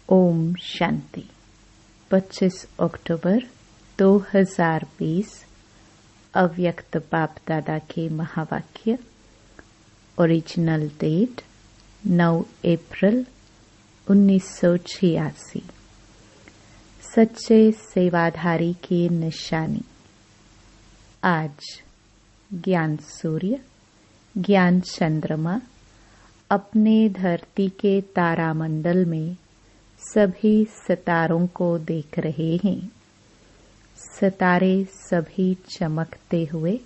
ओम शांति। 25 अक्टूबर 2020 अव्यक्त बाप दादा के महावाक्य। ओरिजिनल डेट 9 अप्रैल 1986। सच्चे सेवाधारी की निशानी। आज ज्ञान सूर्य, ज्ञान चंद्रमा अपने धरती के तारामंडल में सभी सितारों को देख रहे हैं। सितारे सभी चमकते हुए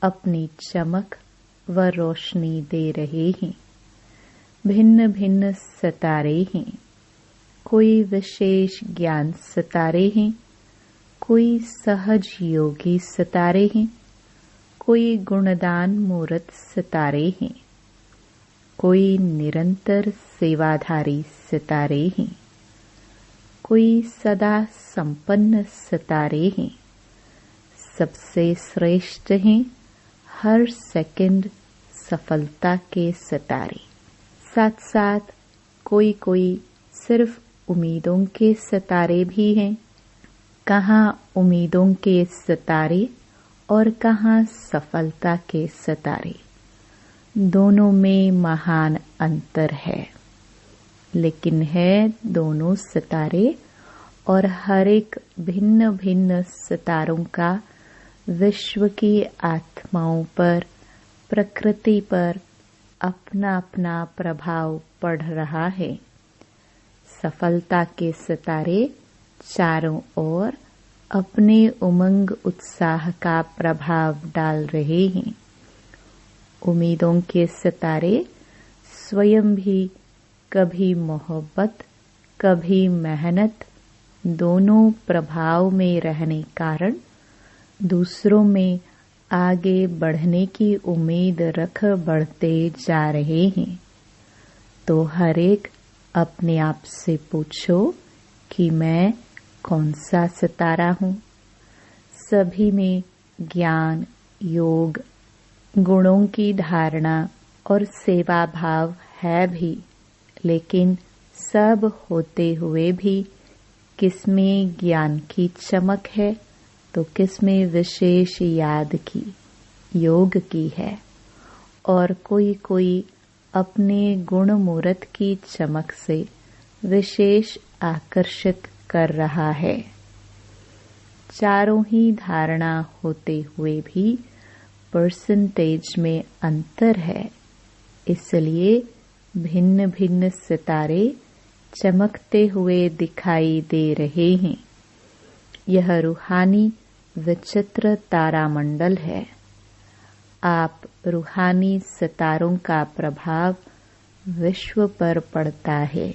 अपनी चमक व रोशनी दे रहे हैं। भिन्न भिन्न सितारे हैं। कोई विशेष ज्ञान सितारे हैं, कोई सहज योगी सितारे हैं, कोई गुणदान मूर्त सितारे हैं, कोई निरंतर सेवाधारी सितारे हैं, कोई सदा संपन्न सितारे हैं। सबसे श्रेष्ठ हैं हर सेकंड सफलता के सितारे। साथ साथ कोई कोई सिर्फ उम्मीदों के सितारे भी हैं। कहाँ उम्मीदों के सितारे और कहाँ सफलता के सितारे। दोनों में महान अंतर है, लेकिन है दोनों सितारे और हर एक भिन्न भिन्न सितारों का विश्व की आत्माओं पर, प्रकृति पर अपना अपना प्रभाव पड़ रहा है। सफलता के सितारे चारों ओर अपने उमंग उत्साह का प्रभाव डाल रहे हैं। उम्मीदों के सितारे स्वयं भी कभी मोहब्बत, कभी मेहनत, दोनों प्रभाव में रहने कारण दूसरों में आगे बढ़ने की उम्मीद रख बढ़ते जा रहे हैं। तो हर एक अपने आप से पूछो कि मैं कौन सा सितारा हूँ। सभी में ज्ञान, योग, गुणों की धारणा और सेवा भाव है भी, लेकिन सब होते हुए भी किसमें ज्ञान की चमक है तो किसमें विशेष याद की, योग की है, और कोई कोई अपने गुण मूर्त की चमक से विशेष आकर्षित कर रहा है। चारों ही धारणा होते हुए भी परसेंटेज में अंतर है, इसलिए भिन्न भिन्न सितारे चमकते हुए दिखाई दे रहे हैं। यह रूहानी विचित्र तारामंडल है। आप रूहानी सितारों का प्रभाव विश्व पर पड़ता है,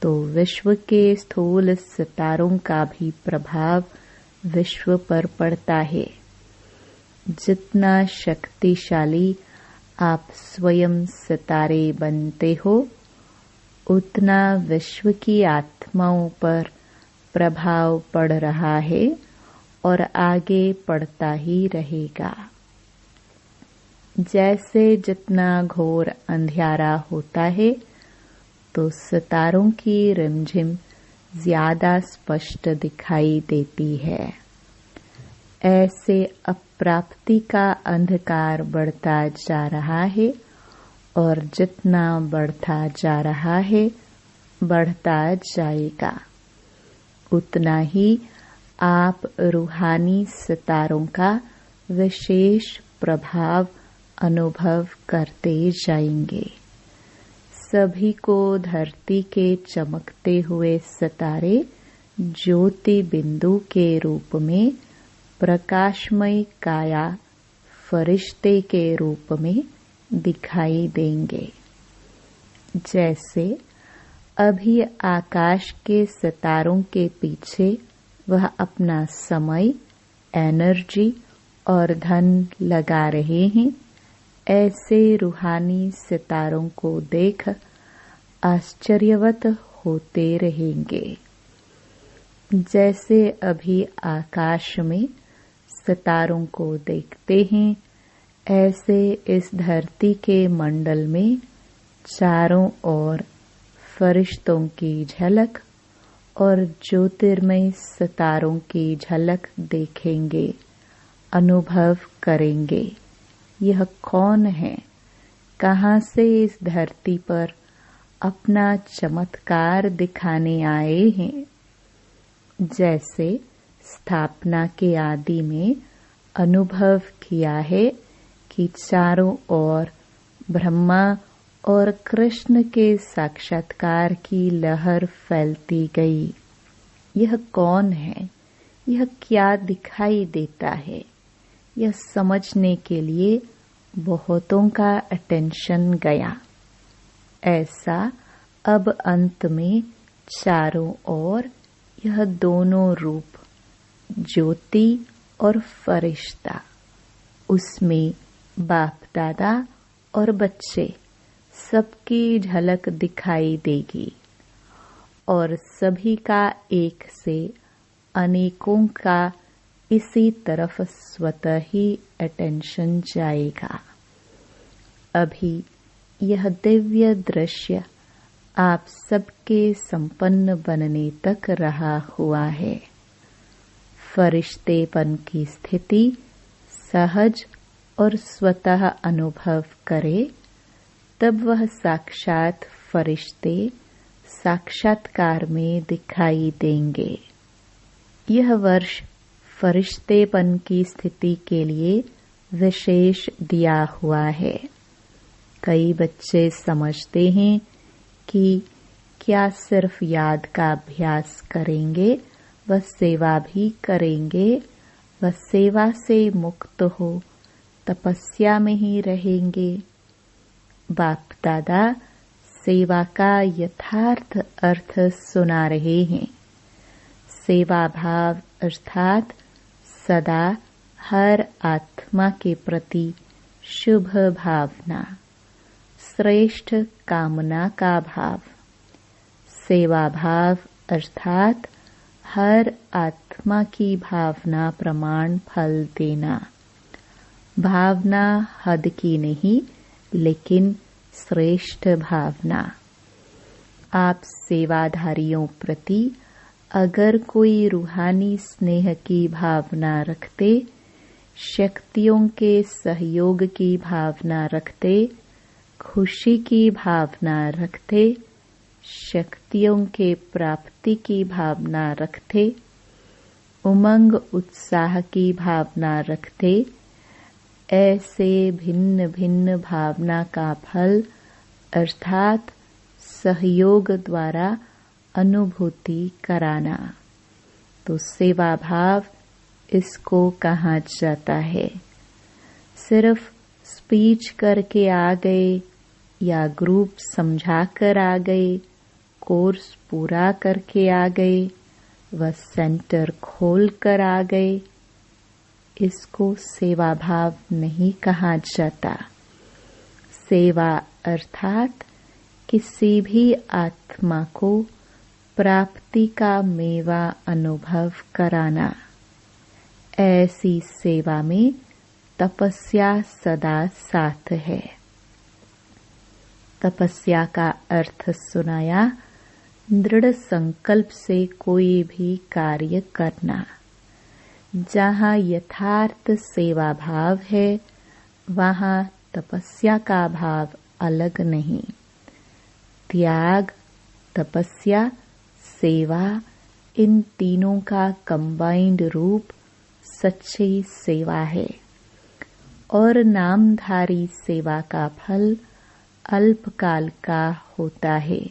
तो विश्व के स्थूल सितारों का भी प्रभाव विश्व पर पड़ता है। जितना शक्तिशाली आप स्वयं सितारे बनते हो, उतना विश्व की आत्माओं पर प्रभाव पड़ रहा है और आगे पड़ता ही रहेगा। जैसे जितना घोर अंधियारा होता है, तो सितारों की रिमझिम ज्यादा स्पष्ट दिखाई देती है। ऐसे अप्राप्ति का अंधकार बढ़ता जा रहा है और जितना बढ़ता जा रहा है, बढ़ता जाएगा। उतना ही आप रूहानी सितारों का विशेष प्रभाव अनुभव करते जाएंगे। सभी को धरती के चमकते हुए सितारे ज्योति बिंदु के रूप में, प्रकाशमय काया फरिश्ते के रूप में दिखाई देंगे। जैसे अभी आकाश के सितारों के पीछे वह अपना समय, एनर्जी और धन लगा रहे हैं, ऐसे रूहानी सितारों को देख आश्चर्यवत होते रहेंगे। जैसे अभी आकाश में सितारों को देखते हैं, ऐसे इस धरती के मंडल में चारों ओर फरिश्तों की झलक और ज्योतिर्मय सितारों की झलक देखेंगे, अनुभव करेंगे। यह कौन है? कहाँ से इस धरती पर अपना चमत्कार दिखाने आए हैं? जैसे स्थापना के आदि में अनुभव किया है कि चारों ओर ब्रह्मा और कृष्ण के साक्षात्कार की लहर फैलती गई। यह कौन है? यह क्या दिखाई देता है? यह समझने के लिए बहुतों का अटेंशन गया। ऐसा अब अंत में चारों ओर यह दोनों रूप, ज्योति और फरिश्ता, उसमें बाप दादा और बच्चे, सबकी झलक दिखाई देगी और सभी का एक से अनेकों का इसी तरफ स्वतः ही अटेंशन जाएगा। अभी यह दिव्य दृश्य आप सबके संपन्न बनने तक रहा हुआ है। फरिश्तेपन की स्थिति सहज और स्वतः अनुभव करे, तब वह साक्षात फरिश्ते साक्षात्कार में दिखाई देंगे। यह वर्ष फरिश्तेपन की स्थिति के लिए विशेष दिया हुआ है। कई बच्चे समझते हैं कि क्या सिर्फ याद का अभ्यास करेंगे व सेवा भी करेंगे, व सेवा से मुक्त हो तपस्या में ही रहेंगे। बाप दादा सेवा का यथार्थ अर्थ सुना रहे हैं। सेवा भाव अर्थात सदा हर आत्मा के प्रति शुभ भावना, श्रेष्ठ कामना का भाव। सेवा भाव अर्थात हर आत्मा की भावना प्रमाण फल देना। भावना हद की नहीं, लेकिन श्रेष्ठ भावना। आप सेवाधारियों प्रति अगर कोई रूहानी स्नेह की भावना रखते, शक्तियों के सहयोग की भावना रखते, खुशी की भावना रखते, शक्तियों के प्राप्ति की भावना रखते, उमंग उत्साह की भावना रखते, ऐसे भिन्न भिन्न भावना का फल अर्थात सहयोग द्वारा अनुभूति कराना, तो सेवा भाव इसको कहा जाता है। सिर्फ स्पीच करके आ गए या ग्रुप समझा कर आ गए, कोर्स पूरा करके आ गए व सेंटर खोल कर आ गए, इसको सेवा भाव नहीं कहा जाता। सेवा अर्थात किसी भी आत्मा को प्राप्ति का मेवा अनुभव कराना। ऐसी सेवा में तपस्या सदा साथ है। तपस्या का अर्थ सुनाया, दृढ़ संकल्प से कोई भी कार्य करना। जहाँ यथार्थ सेवा भाव है, वहाँ तपस्या का भाव अलग नहीं। त्याग, तपस्या, सेवा, इन तीनों का कंबाइंड रूप सच्ची सेवा है। और नामधारी सेवा का फल अल्पकाल का होता है।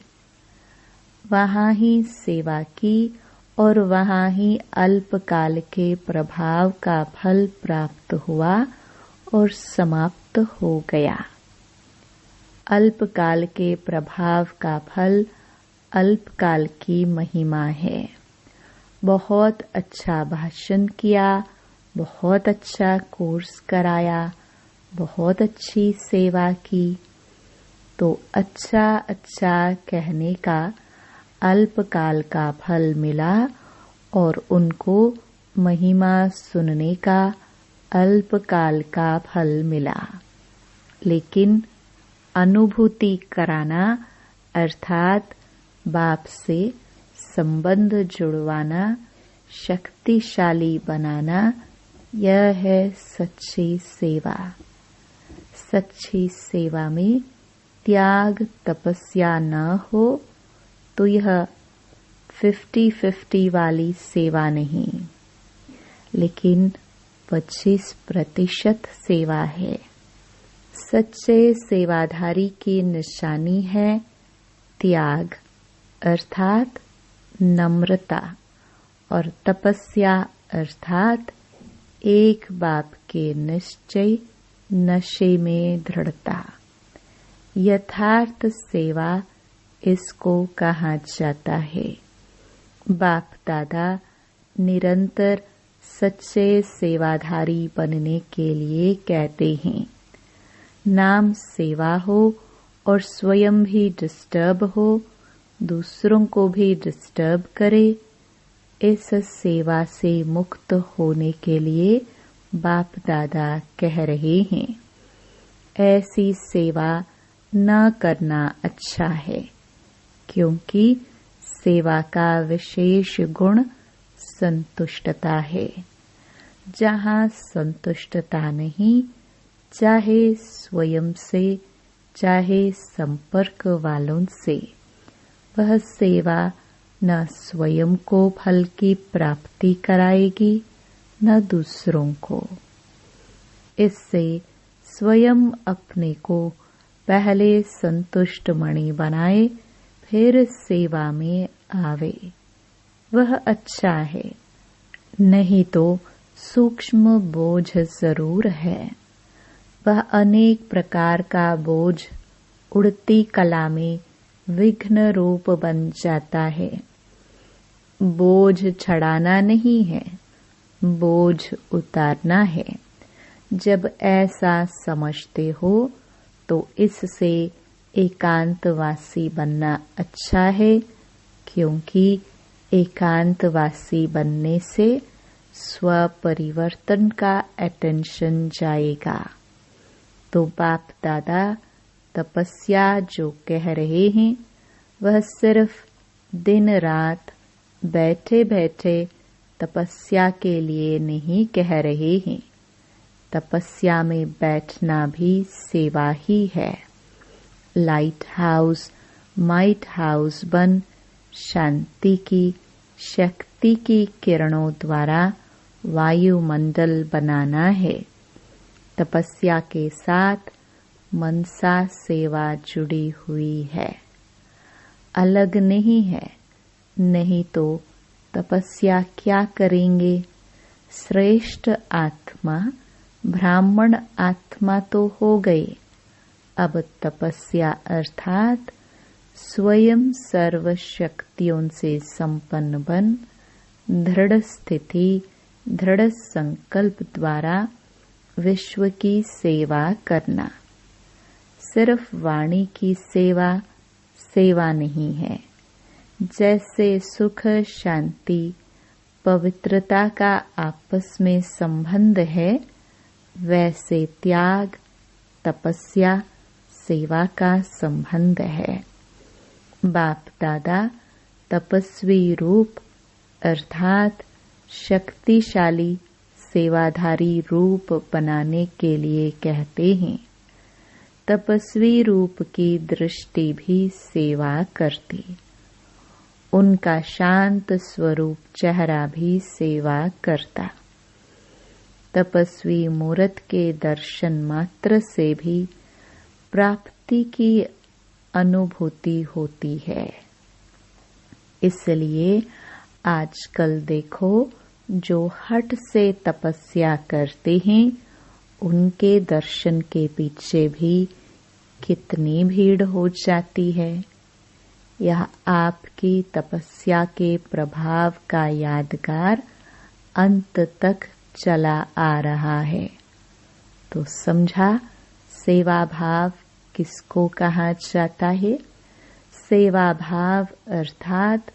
वहाँ ही सेवा की और वहाँ ही अल्पकाल के प्रभाव का फल प्राप्त हुआ और समाप्त हो गया। अल्पकाल के प्रभाव का फल अल्पकाल की महिमा है। बहुत अच्छा भाषण किया, बहुत अच्छा कोर्स कराया, बहुत अच्छी सेवा की, तो अच्छा अच्छा कहने का अल्पकाल का फल मिला और उनको महिमा सुनने का अल्पकाल का फल मिला। लेकिन अनुभूति कराना अर्थात बाप से संबंध जुड़वाना, शक्तिशाली बनाना, यह है सच्ची सेवा। सच्ची सेवा में त्याग तपस्या न हो तो यह 50-50 वाली सेवा नहीं, लेकिन 25% सेवा है। सच्चे सेवाधारी की निशानी है त्याग अर्थात नम्रता और तपस्या अर्थात एक बाप के निश्चय, नशे में दृढ़ता। यथार्थ सेवा इसको कहा जाता है। बाप दादा निरंतर सच्चे सेवाधारी बनने के लिए कहते हैं। नाम सेवा हो और स्वयं भी डिस्टर्ब हो, दूसरों को भी डिस्टर्ब करे, इस सेवा से मुक्त होने के लिए बाप दादा कह रहे हैं। ऐसी सेवा न करना अच्छा है, क्योंकि सेवा का विशेष गुण संतुष्टता है। जहाँ संतुष्टता नहीं, चाहे स्वयं से चाहे संपर्क वालों से, वह सेवा न स्वयं को फल की प्राप्ति कराएगी न दूसरों को। इससे स्वयं अपने को पहले संतुष्ट मणि बनाए, फिर सेवा में आवे, वह अच्छा है। नहीं तो सूक्ष्म बोझ जरूर है। वह अनेक प्रकार का बोझ उड़ती कला में विघ्न रूप बन जाता है। बोझ चढ़ाना नहीं है, बोझ उतारना है। जब ऐसा समझते हो तो इससे एकांतवासी बनना अच्छा है, क्योंकि एकांतवासी बनने से स्व परिवर्तन का अटेंशन जाएगा। तो बाप दादा तपस्या जो कह रहे हैं, वह सिर्फ दिन रात बैठे बैठे तपस्या के लिए नहीं कह रहे हैं। तपस्या में बैठना भी सेवा ही है। लाइट हाउस, माइट हाउस बन शांति की, शक्ति की किरणों द्वारा वायुमंडल बनाना है। तपस्या के साथ मनसा सेवा जुड़ी हुई है, अलग नहीं है। नहीं तो तपस्या क्या करेंगे? श्रेष्ठ आत्मा ब्राह्मण आत्मा तो हो गए। अब तपस्या अर्थात स्वयं सर्व शक्तियों से संपन्न बन दृढ़ स्थिति, दृढ़ संकल्प द्वारा विश्व की सेवा करना। सिर्फ वाणी की सेवा सेवा नहीं है। जैसे सुख, शांति, पवित्रता का आपस में संबंध है, वैसे त्याग, तपस्या, सेवा का संबंध है। बाप दादा तपस्वी रूप अर्थात शक्तिशाली सेवाधारी रूप बनाने के लिए कहते हैं। तपस्वी रूप की दृष्टि भी सेवा करती, उनका शांत स्वरूप चेहरा भी सेवा करता। तपस्वी मूर्त के दर्शन मात्र से भी प्राप्ति की अनुभूति होती है। इसलिए आजकल देखो, जो हठ से तपस्या करते हैं, उनके दर्शन के पीछे भी कितनी भीड़ हो जाती है। यह आपकी तपस्या के प्रभाव का यादगार अंत तक चला आ रहा है। तो समझा सेवा भाव किसको कहा जाता है? सेवा भाव अर्थात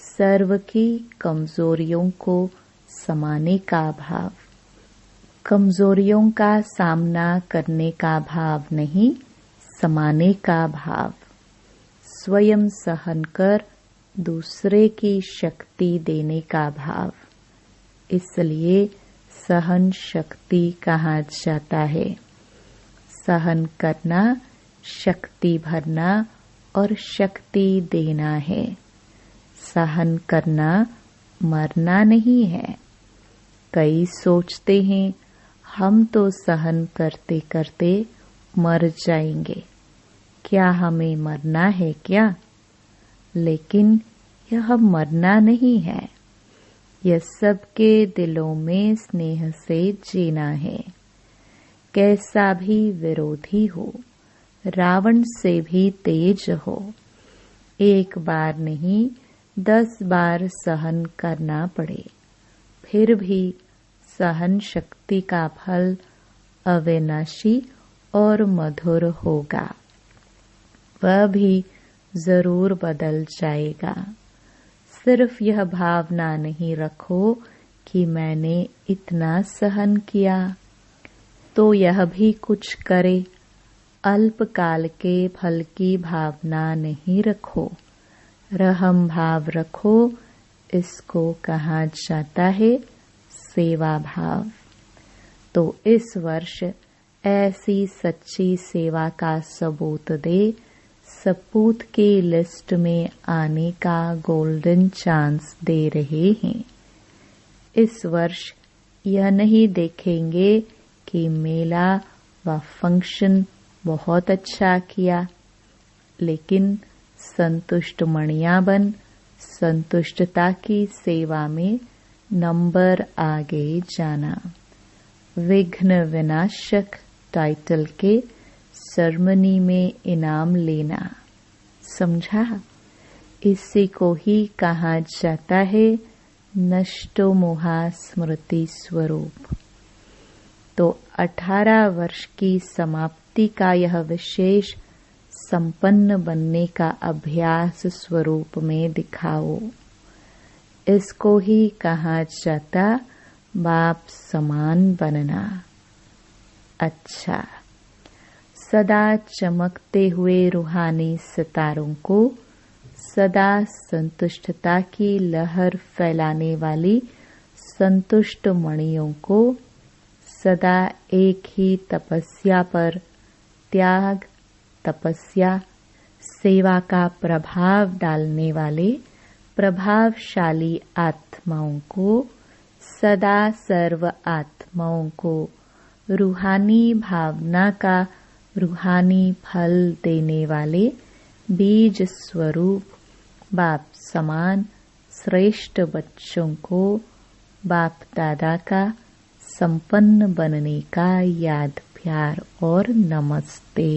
सर्व की कमजोरियों को समाने का भाव। कमजोरियों का सामना करने का भाव नहीं, समाने का भाव। स्वयं सहन कर दूसरे की शक्ति देने का भाव, इसलिए सहन शक्ति कहा जाता है। सहन करना शक्ति भरना और शक्ति देना है। सहन करना मरना नहीं है। कई सोचते हैं हम तो सहन करते करते मर जाएंगे, क्या हमें मरना है क्या? लेकिन यह मरना नहीं है, यह सबके दिलों में स्नेह से जीना है। कैसा भी विरोधी हो, रावण से भी तेज हो, एक बार नहीं 10 बार सहन करना पड़े, फिर भी सहन शक्ति का फल अविनाशी और मधुर होगा। वह भी जरूर बदल जाएगा। सिर्फ यह भावना नहीं रखो कि मैंने इतना सहन किया तो यह भी कुछ करे। अल्पकाल के फल की भावना नहीं रखो, रहम भाव रखो। इसको कहा जाता है सेवा भाव। तो इस वर्ष ऐसी सच्ची सेवा का सबूत दे, सपूत की लिस्ट में आने का गोल्डन चांस दे रहे हैं। इस वर्ष यह नहीं देखेंगे कि मेला व फंक्शन बहुत अच्छा किया, लेकिन संतुष्ट मणिया बन संतुष्टता की सेवा में नंबर आगे जाना। विघ्न विनाशक टाइटल के सेरेमनी में इनाम लेना। समझा? इसी को ही कहा जाता है नष्टो मोहा स्मृति स्वरूप। तो 18 वर्ष की समाप्ति का यह विशेष संपन्न बनने का अभ्यास स्वरूप में दिखाओ। इसको ही कहा जाता बाप समान बनना। अच्छा, सदा चमकते हुए रूहानी सितारों को, सदा संतुष्टता की लहर फैलाने वाली संतुष्ट मणियों को, सदा एक ही तपस्या पर त्याग, तपस्या, सेवा का प्रभाव डालने वाले प्रभावशाली आत्माओं को, सदा सर्व आत्माओं को रूहानी भावना का रूहानी फल देने वाले बीज स्वरूप बाप समान श्रेष्ठ बच्चों को बाप दादा का संपन्न बनने का याद प्यार और नमस्ते।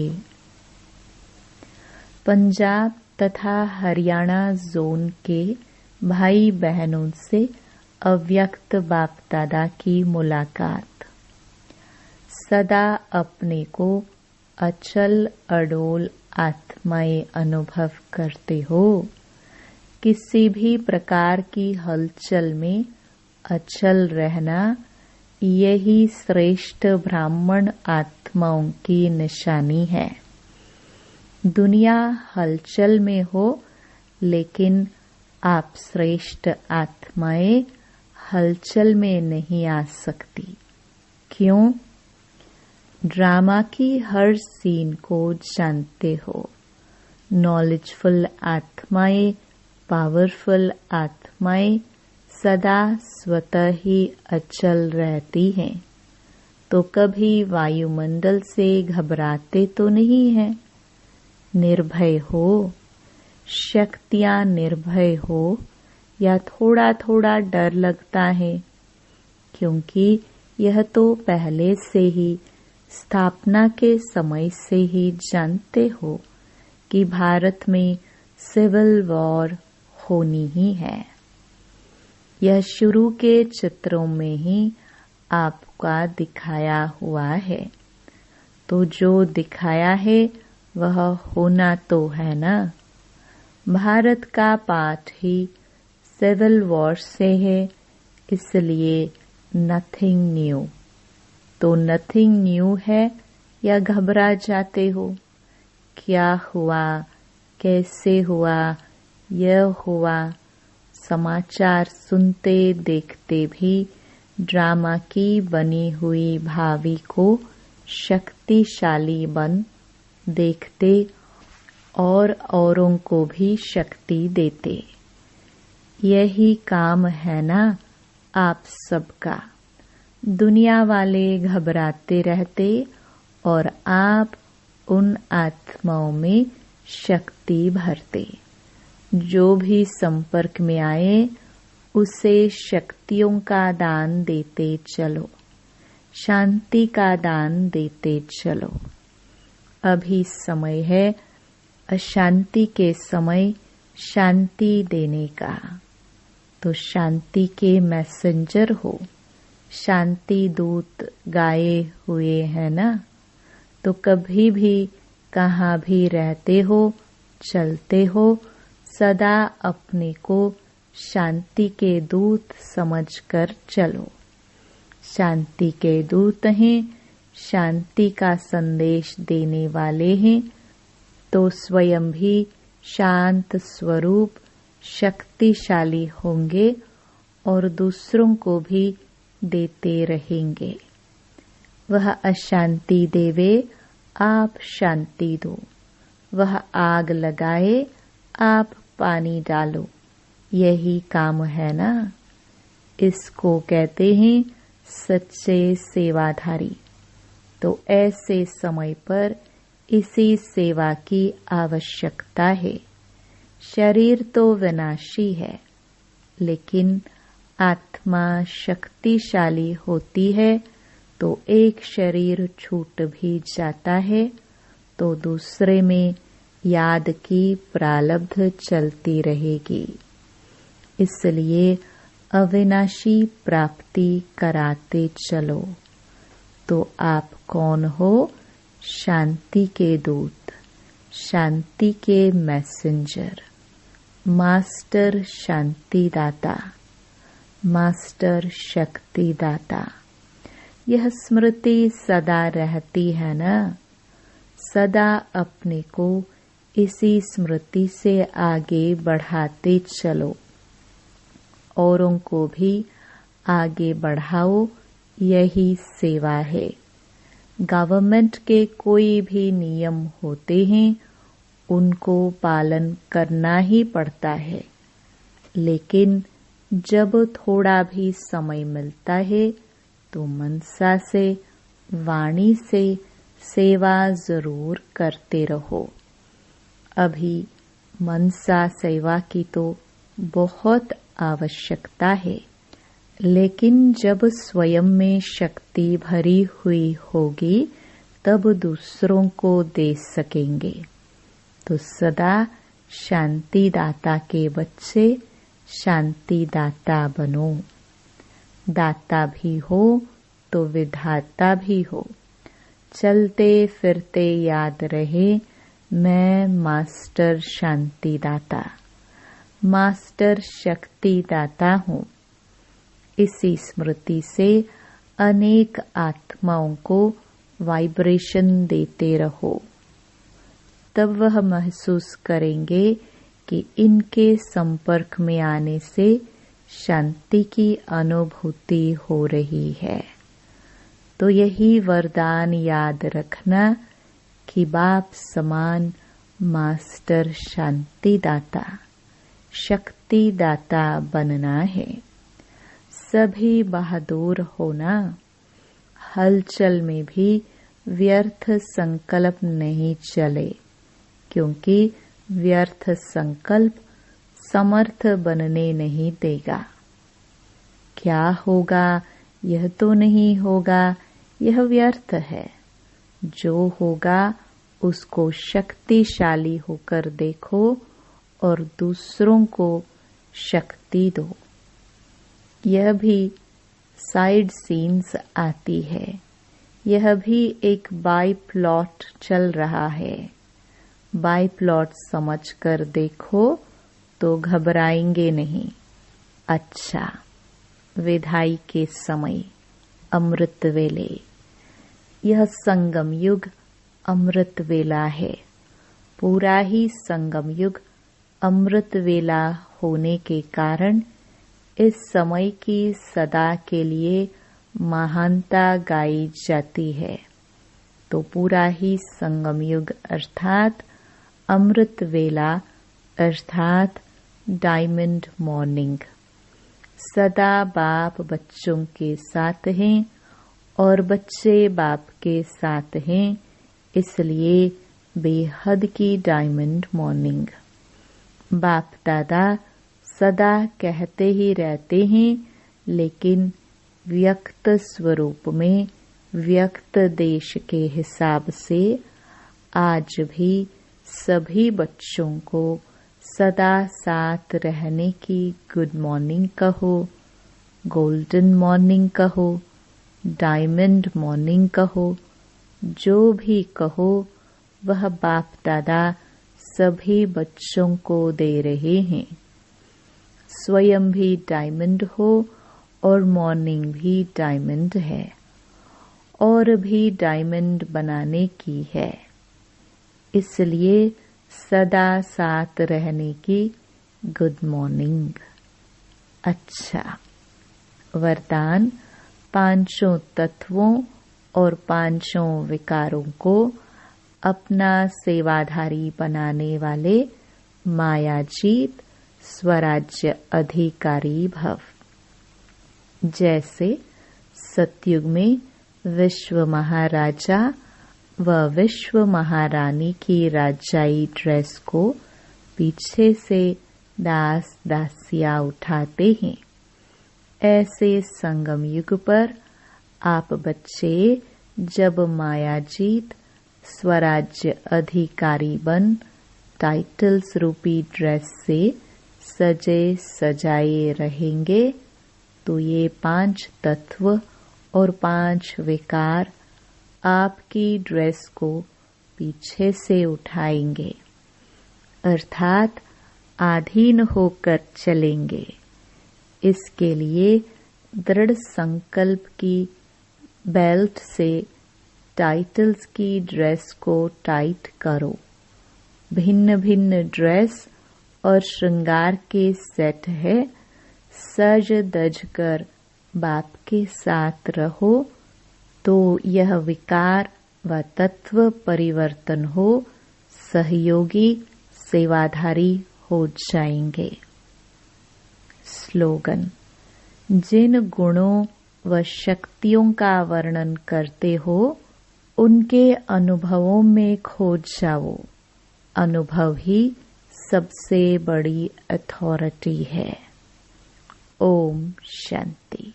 पंजाब तथा हरियाणा जोन के भाई बहनों से अव्यक्त बाप दादा की मुलाकात। सदा अपने को अचल अडोल आत्माएं अनुभव करते हो। किसी भी प्रकार की हलचल में अचल रहना, यही श्रेष्ठ ब्राह्मण आत्माओं की निशानी है। दुनिया हलचल में हो, लेकिन आप श्रेष्ठ आत्माएं हलचल में नहीं आ सकती। क्यों? ड्रामा की हर सीन को जानते हो। नॉलेजफुल आत्माएं, पावरफुल आत्माएं सदा स्वतः ही अचल रहती हैं, तो कभी वायुमंडल से घबराते तो नहीं हैं। निर्भय हो, शक्तियां निर्भय हो, या थोड़ा थोड़ा डर लगता है, क्योंकि यह तो पहले से ही स्थापना के समय से ही जानते हो कि भारत में सिविल वॉर होनी ही है। यह शुरू के चित्रों में ही आपका दिखाया हुआ है, तो जो दिखाया है वह होना तो है ना। भारत का पाठ ही सिविल वॉर से है, इसलिए नथिंग न्यू। तो नथिंग न्यू है या घबरा जाते हो? क्या हुआ, कैसे हुआ, यह हुआ, समाचार सुनते देखते भी ड्रामा की बनी हुई भावी को शक्तिशाली बन देखते और औरों को भी शक्ति देते। यही काम है ना आप सबका। दुनिया वाले घबराते रहते और आप उन आत्माओं में शक्ति भरते। जो भी संपर्क में आए उसे शक्तियों का दान देते चलो, शांति का दान देते चलो। अभी समय है अशांति के समय शांति देने का, तो शांति के मैसेंजर हो, शांति दूत गाए हुए हैं ना। तो कभी भी कहाँ भी रहते हो, चलते हो, सदा अपने को शांति के दूत समझकर चलो। शांति के दूत हैं, शांति का संदेश देने वाले हैं, तो स्वयं भी शांत स्वरूप शक्तिशाली होंगे और दूसरों को भी देते रहेंगे। वह अशांति देवे, आप शांति दो। वह आग लगाए, आप पानी डालो। यही काम है ना। इसको कहते हैं सच्चे सेवाधारी। तो ऐसे समय पर इसी सेवा की आवश्यकता है। शरीर तो विनाशी है, लेकिन आत्मा शक्तिशाली होती है, तो एक शरीर छूट भी जाता है तो दूसरे में याद की प्रारब्ध चलती रहेगी। इसलिए अविनाशी प्राप्ति कराते चलो। तो आप कौन हो? शांति के दूत, शांति के मैसेंजर, मास्टर शांतिदाता, मास्टर शक्तिदाता। यह स्मृति सदा रहती है ना। सदा अपने को इसी स्मृति से आगे बढ़ाते चलो, औरों को भी आगे बढ़ाओ। यही सेवा है। गवर्नमेंट के कोई भी नियम होते हैं, उनको पालन करना ही पड़ता है, लेकिन जब थोड़ा भी समय मिलता है तो मनसा से, वाणी से सेवा जरूर करते रहो। अभी मनसा सेवा की तो बहुत आवश्यकता है, लेकिन जब स्वयं में शक्ति भरी हुई होगी तब दूसरों को दे सकेंगे। तो सदा शांतिदाता के बच्चे शांतिदाता बनो। दाता भी हो तो विधाता भी हो। चलते फिरते याद रहे, मैं मास्टर शांतिदाता, मास्टर शक्तिदाता हूँ। इसी स्मृति से अनेक आत्माओं को वाइब्रेशन देते रहो। तब वह महसूस करेंगे कि इनके संपर्क में आने से शांति की अनुभूति हो रही है। तो यही वरदान याद रखना कि बाप समान मास्टर शांतिदाता, शक्तिदाता बनना है। सभी बहादुर होना। हलचल में भी व्यर्थ संकल्प नहीं चले, क्योंकि व्यर्थ संकल्प समर्थ बनने नहीं देगा। क्या होगा, यह तो नहीं होगा, यह व्यर्थ है। जो होगा उसको शक्तिशाली होकर देखो और दूसरों को शक्ति दो। यह भी साइड सीन्स आती है। यह भी एक बाय प्लॉट चल रहा है। बाय प्लॉट समझकर देखो तो घबराएंगे नहीं। अच्छा, विदाई के समय, अमृत वेले। यह संगम युग अमृत वेला है। पूरा ही संगम युग अमृत वेला होने के कारण इस समय की सदा के लिए महानता गाई जाती है। तो पूरा ही संगम युग अर्थात अमृत वेला अर्थात डायमंड मॉर्निंग सदा बाप बच्चों के साथ हैं और बच्चे बाप के साथ हैं, इसलिए बेहद की डायमंड मॉर्निंग। बाप दादा सदा कहते ही रहते हैं, लेकिन व्यक्त स्वरूप में व्यक्त देश के हिसाब से आज भी सभी बच्चों को सदा साथ रहने की गुड मॉर्निंग कहो, गोल्डन मॉर्निंग कहो, डायमंड मॉर्निंग कहो, जो भी कहो वह बाप दादा सभी बच्चों को दे रहे हैं। स्वयं भी डायमंड हो और मॉर्निंग भी डायमंड है और भी डायमंड बनाने की है, इसलिए सदा साथ रहने की गुड मॉर्निंग। अच्छा, वरदान पांचों तत्वों और पांचों विकारों को अपना सेवाधारी बनाने वाले मायाजीत स्वराज्य अधिकारी भव। जैसे सतयुग में विश्व महाराजा व विश्व महारानी की राजाई ड्रेस को पीछे से दास दासियां उठाते हैं, ऐसे संगम युग पर आप बच्चे जब मायाजीत स्वराज्य अधिकारी बन टाइटल्स रूपी ड्रेस से सजे सजाए रहेंगे, तो ये 5 तत्व और 5 विकार आपकी ड्रेस को पीछे से उठाएंगे, अर्थात आधीन होकर चलेंगे। इसके लिए दृढ़ संकल्प की बेल्ट से टाइटल्स की ड्रेस को टाइट करो। भिन्न भिन्न ड्रेस और श्रृंगार के सेट है, सज दज कर बाप के साथ रहो, तो यह विकार व तत्व परिवर्तन हो सहयोगी सेवाधारी हो जाएंगे। स्लोगन: जिन गुणों व शक्तियों का वर्णन करते हो उनके अनुभवों में खो जाओ। अनुभव ही सबसे बड़ी अथॉरिटी है। ओम शांति।